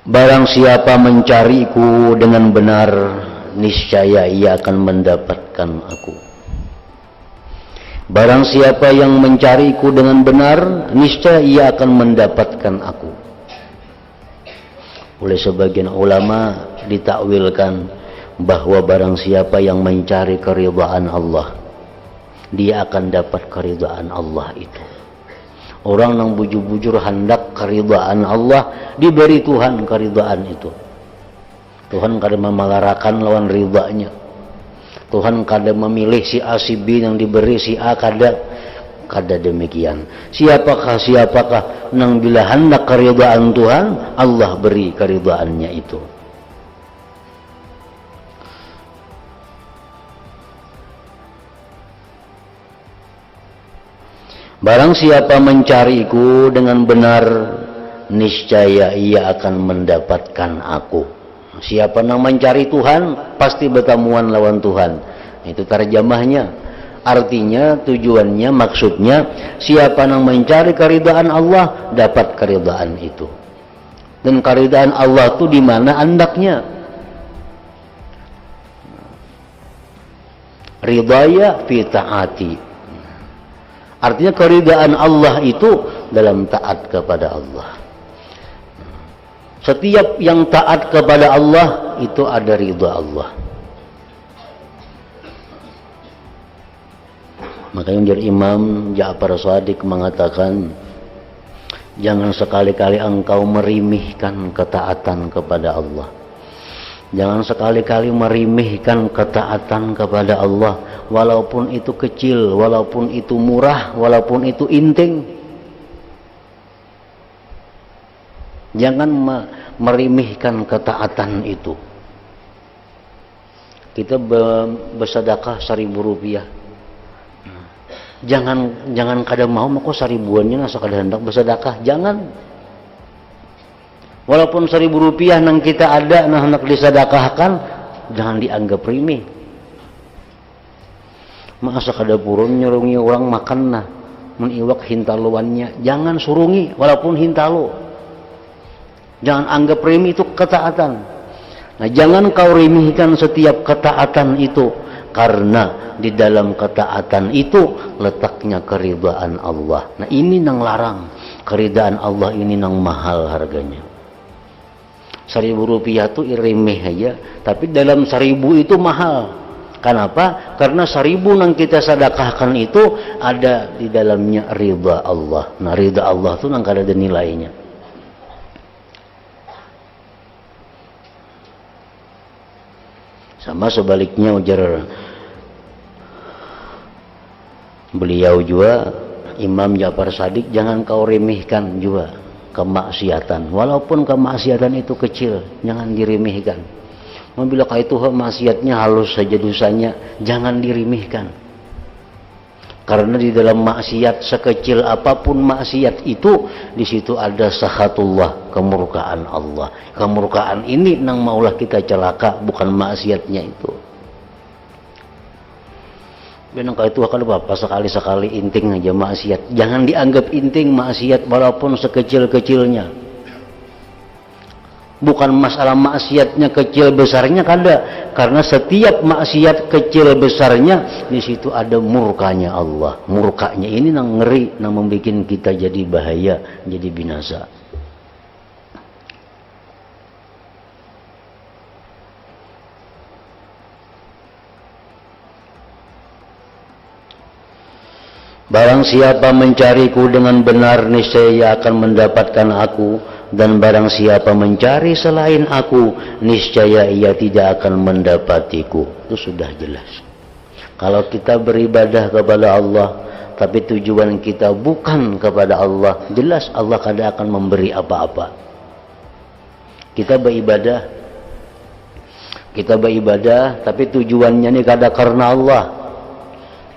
Barang siapa mencariku dengan benar, niscaya ia akan mendapatkan aku. Barang siapa yang mencariku dengan benar, niscaya ia akan mendapatkan aku. Oleh sebagian ulama ditakwilkan bahwa barang siapa yang mencari keridhaan Allah, dia akan dapat keridhaan Allah itu. Orang yang bujur-bujur hendak keridhaan Allah, diberi Tuhan keridhaan itu. Tuhan kadang memalarakan lawan ridhanya. Tuhan kadang memilih si A si B yang diberi si A kada demikian. Siapakah nang bila hendak keridhaan Tuhan, Allah beri keridhaannya itu. Barang siapa mencariku dengan benar, niscaya ia akan mendapatkan aku. Siapa yang mencari Tuhan, pasti bertemuan lawan Tuhan. Itu terjemahnya. Artinya, tujuannya, maksudnya, siapa yang mencari keridhaan Allah, dapat keridhaan itu. Dan keridhaan Allah itu di mana andaknya? Ridaya fi ta'ati. Artinya keridhaan Allah itu dalam taat kepada Allah. Setiap yang taat kepada Allah itu ada ridha Allah. Makanya dari Imam Ja'far Shadiq mengatakan, jangan sekali-kali engkau merimihkan ketaatan kepada Allah. Jangan sekali-kali merimihkan ketaatan kepada Allah, walaupun itu kecil, walaupun itu murah, walaupun itu inting. Jangan merimihkan ketaatan itu. Kita bersedekah 1.000 rupiah. Jangan kada mau maka 1.000-annya nasa kada hendak bersedekah. Jangan. Walaupun 1.000 rupiah nang kita ada nang hendak disedekahkan, jangan dianggap remeh. Masa kada purun nyurungi orang makan nah, meniwak hintaluannya. Jangan surungi walaupun hintalu. Jangan anggap remeh itu ketaatan. Nah, jangan kau remehkan setiap ketaatan itu, karena di dalam ketaatan itu letaknya keridhaan Allah. Nah, ini nang larang. Keridhaan Allah ini nang mahal harganya. 1.000 rupiah itu remeh aja, tapi dalam 1.000 itu mahal. Kenapa? Karena 1.000 yang kita sedekahkan itu ada di dalamnya ridha Allah. Nah, ridha Allah itu nang kada ada nilainya. Sama sebaliknya ujar beliau juga, Imam Ja'far Shadiq, jangan kau remehkan juga kemaksiatan, walaupun kemaksiatan itu kecil, jangan diremehkan. Bila itu maksiatnya halus saja dosanya, jangan diremehkan. Karena di dalam maksiat sekecil apapun maksiat itu, di situ ada sakhatullah, kemurkaan Allah. Kemurkaan ini nang maulah kita celaka, bukan maksiatnya itu. Benang itu akan apa sekali-sekali inting aja maksiat. Jangan dianggap inting maksiat walaupun sekecil-kecilnya. Bukan masalah maksiatnya kecil besarnya kada, karena setiap maksiat kecil besarnya di situ ada murkanya Allah. Murkanya ini nang ngeri, nang membuat kita jadi bahaya, jadi binasa. Barang siapa mencariku dengan benar, niscaya ia akan mendapatkan aku. Dan barang siapa mencari selain aku, niscaya ia tidak akan mendapatiku. Itu sudah jelas. Kalau kita beribadah kepada Allah, tapi tujuan kita bukan kepada Allah, jelas Allah kada akan memberi apa-apa. Kita beribadah, tapi tujuannya ini kada karena Allah.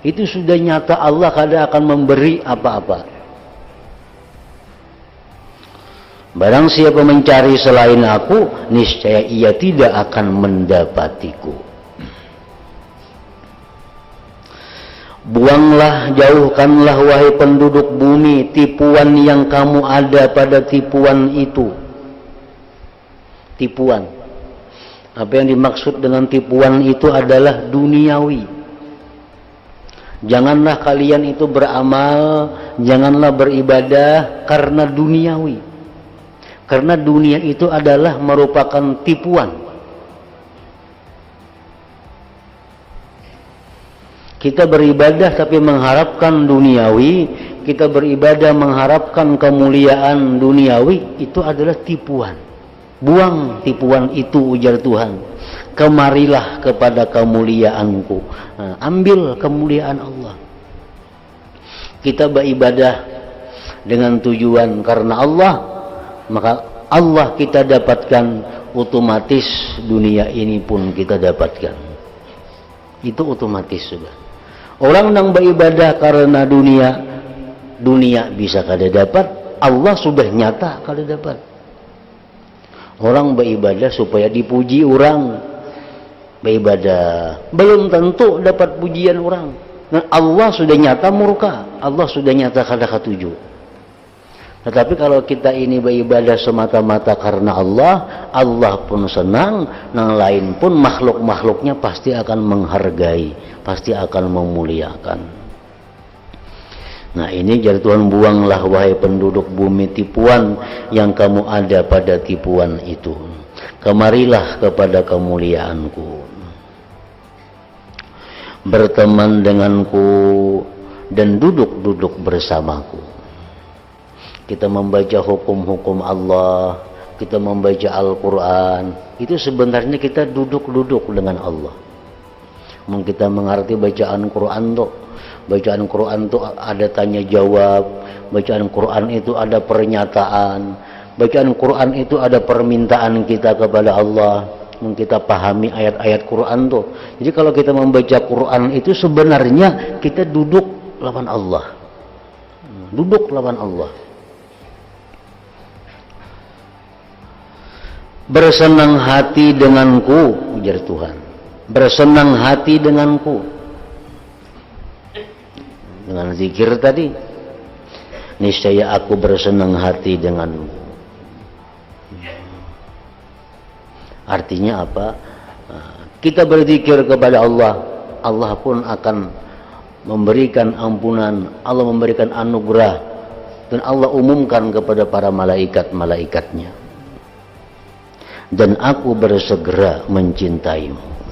Itu sudah nyata Allah kada akan memberi apa-apa. Barang siapa mencari selain aku, niscaya ia tidak akan mendapatiku. Buanglah, jauhkanlah wahai penduduk bumi tipuan yang kamu ada pada tipuan itu. tipuan. Apa yang dimaksud dengan tipuan itu adalah duniawi. Janganlah kalian itu beramal, janganlah beribadah karena duniawi. Karena dunia itu adalah merupakan tipuan. Kita beribadah tapi mengharapkan duniawi, kita beribadah mengharapkan kemuliaan duniawi, itu adalah tipuan. Buang tipuan itu, ujar Tuhan. Kemarilah kepada kemuliaanku. Nah, ambil kemuliaan Allah. Kita beribadah dengan tujuan karena Allah, maka Allah kita dapatkan, otomatis dunia ini pun kita dapatkan. Itu otomatis sudah. Orang yang beribadah karena dunia bisa kada dapat, Allah sudah nyata kada dapat. Orang beribadah supaya dipuji orang, beribadah belum tentu dapat pujian orang. Nah, Allah sudah nyata murka, Allah sudah nyata kada katuju. Tetapi kalau kita ini beribadah semata-mata karena Allah, Allah pun senang, yang lain pun makhluk-makhluknya pasti akan menghargai, pasti akan memuliakan. Nah, ini jar Tuhan, buanglah wahai penduduk bumi tipuan yang kamu ada pada tipuan itu. Kemarilah kepada kemuliaanku. Berteman denganku dan duduk-duduk bersamaku. Kita membaca hukum-hukum Allah, kita membaca Al-Quran, itu sebenarnya kita duduk-duduk dengan Allah. Mungkin kita mengerti bacaan Quran tuh. Bacaan Quran itu ada tanya jawab, bacaan Quran itu ada pernyataan, bacaan Quran itu ada permintaan kita kepada Allah. Kita pahami ayat-ayat Quran tuh. Jadi kalau kita membaca Quran itu sebenarnya kita duduk lawan Allah. Duduk lawan Allah. Bersenang hati denganku, ujar Tuhan. Bersenang hati denganku. Dengan zikir tadi, niscaya aku bersenang hati denganmu. Artinya apa? Kita berzikir kepada Allah, Allah pun akan memberikan ampunan, Allah memberikan anugerah, dan Allah umumkan kepada para malaikat-malaikatnya. Dan aku bersegera mencintaimu.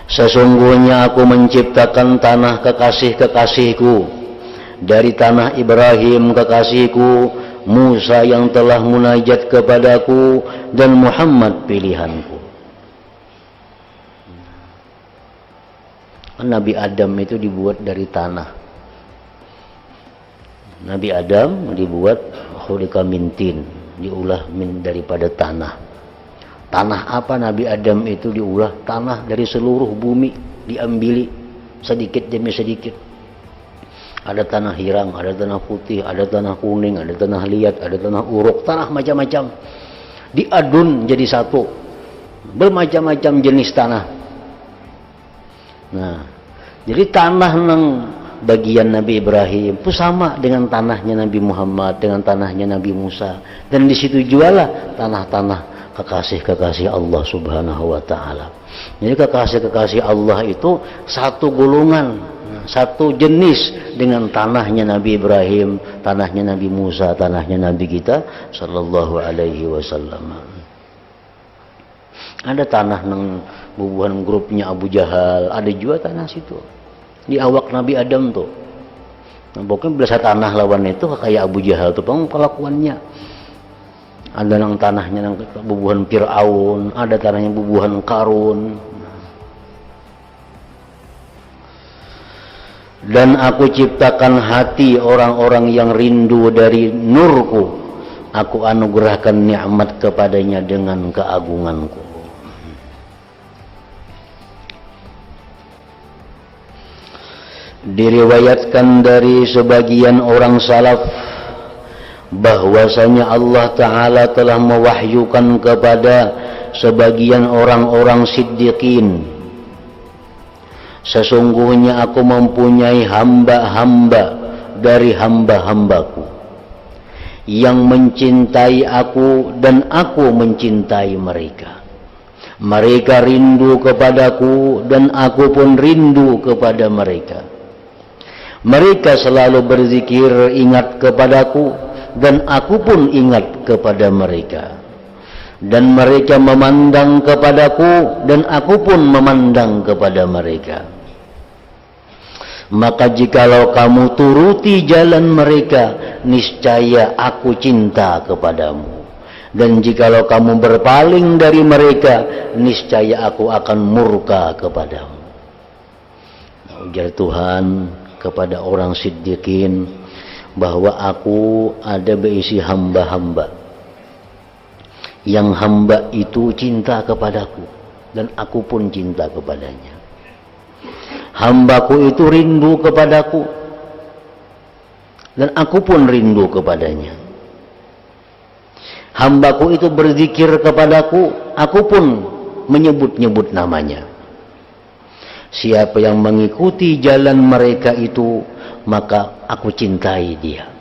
Sesungguhnya aku menciptakan tanah kekasih-kekasihku, dari tanah Ibrahim kekasihku, Musa yang telah munajat kepadaku, dan Muhammad pilihanku. Nabi Adam itu dibuat dari tanah. Nabi Adam dibuat khuliqa min tin, diulah daripada tanah. Tanah apa Nabi Adam itu diulah? Tanah dari seluruh bumi diambili sedikit demi sedikit. Ada tanah hirang, ada tanah putih, ada tanah kuning, ada tanah liat, ada tanah uruk, tanah macam-macam. Diadun jadi satu. Bermacam-macam jenis tanah. Nah, jadi tanah nang bagian Nabi Ibrahim itu sama dengan tanahnya Nabi Muhammad, dengan tanahnya Nabi Musa. Dan di situ jualah tanah-tanah kekasih-kekasih Allah Subhanahu wa ta'ala. Jadi kekasih-kekasih Allah itu satu golongan, satu jenis dengan tanahnya Nabi Ibrahim, tanahnya Nabi Musa, tanahnya Nabi kita sallallahu alaihi wasallam. Ada tanah nang bubuhan grupnya Abu Jahal, ada juga tanah situ. Di awak Nabi Adam tuh. Nah, pokoknya belasah tanah lawan itu kayak Abu Jahal tuh kelakuannya. Ada nang tanahnya nang bubuhan Fir'aun, ada tanahnya bubuhan Qarun. Dan aku ciptakan hati orang-orang yang rindu dari nurku. Aku anugerahkan nikmat kepadanya dengan keagunganku. Diriwayatkan dari sebagian orang salaf bahwasanya Allah Ta'ala telah mewahyukan kepada sebagian orang-orang siddiqin, sesungguhnya aku mempunyai hamba-hamba dari hamba-hambaku yang mencintai aku dan aku mencintai mereka. Mereka rindu kepadaku dan aku pun rindu kepada mereka. Mereka selalu berzikir ingat kepadaku dan aku pun ingat kepada mereka. Dan mereka memandang kepadaku dan aku pun memandang kepada mereka. Maka jikalau kamu turuti jalan mereka, niscaya aku cinta kepadamu. Dan jikalau kamu berpaling dari mereka, niscaya aku akan murka kepadamu. Ujar Tuhan kepada orang siddiqin bahwa aku ada berisi hamba-hamba yang hamba itu cinta kepadaku dan aku pun cinta kepadanya. Hambaku itu rindu kepadaku dan aku pun rindu kepadanya. Hambaku itu berzikir kepadaku, aku pun menyebut-nyebut namanya. Siapa yang mengikuti jalan mereka itu, maka aku cintai dia.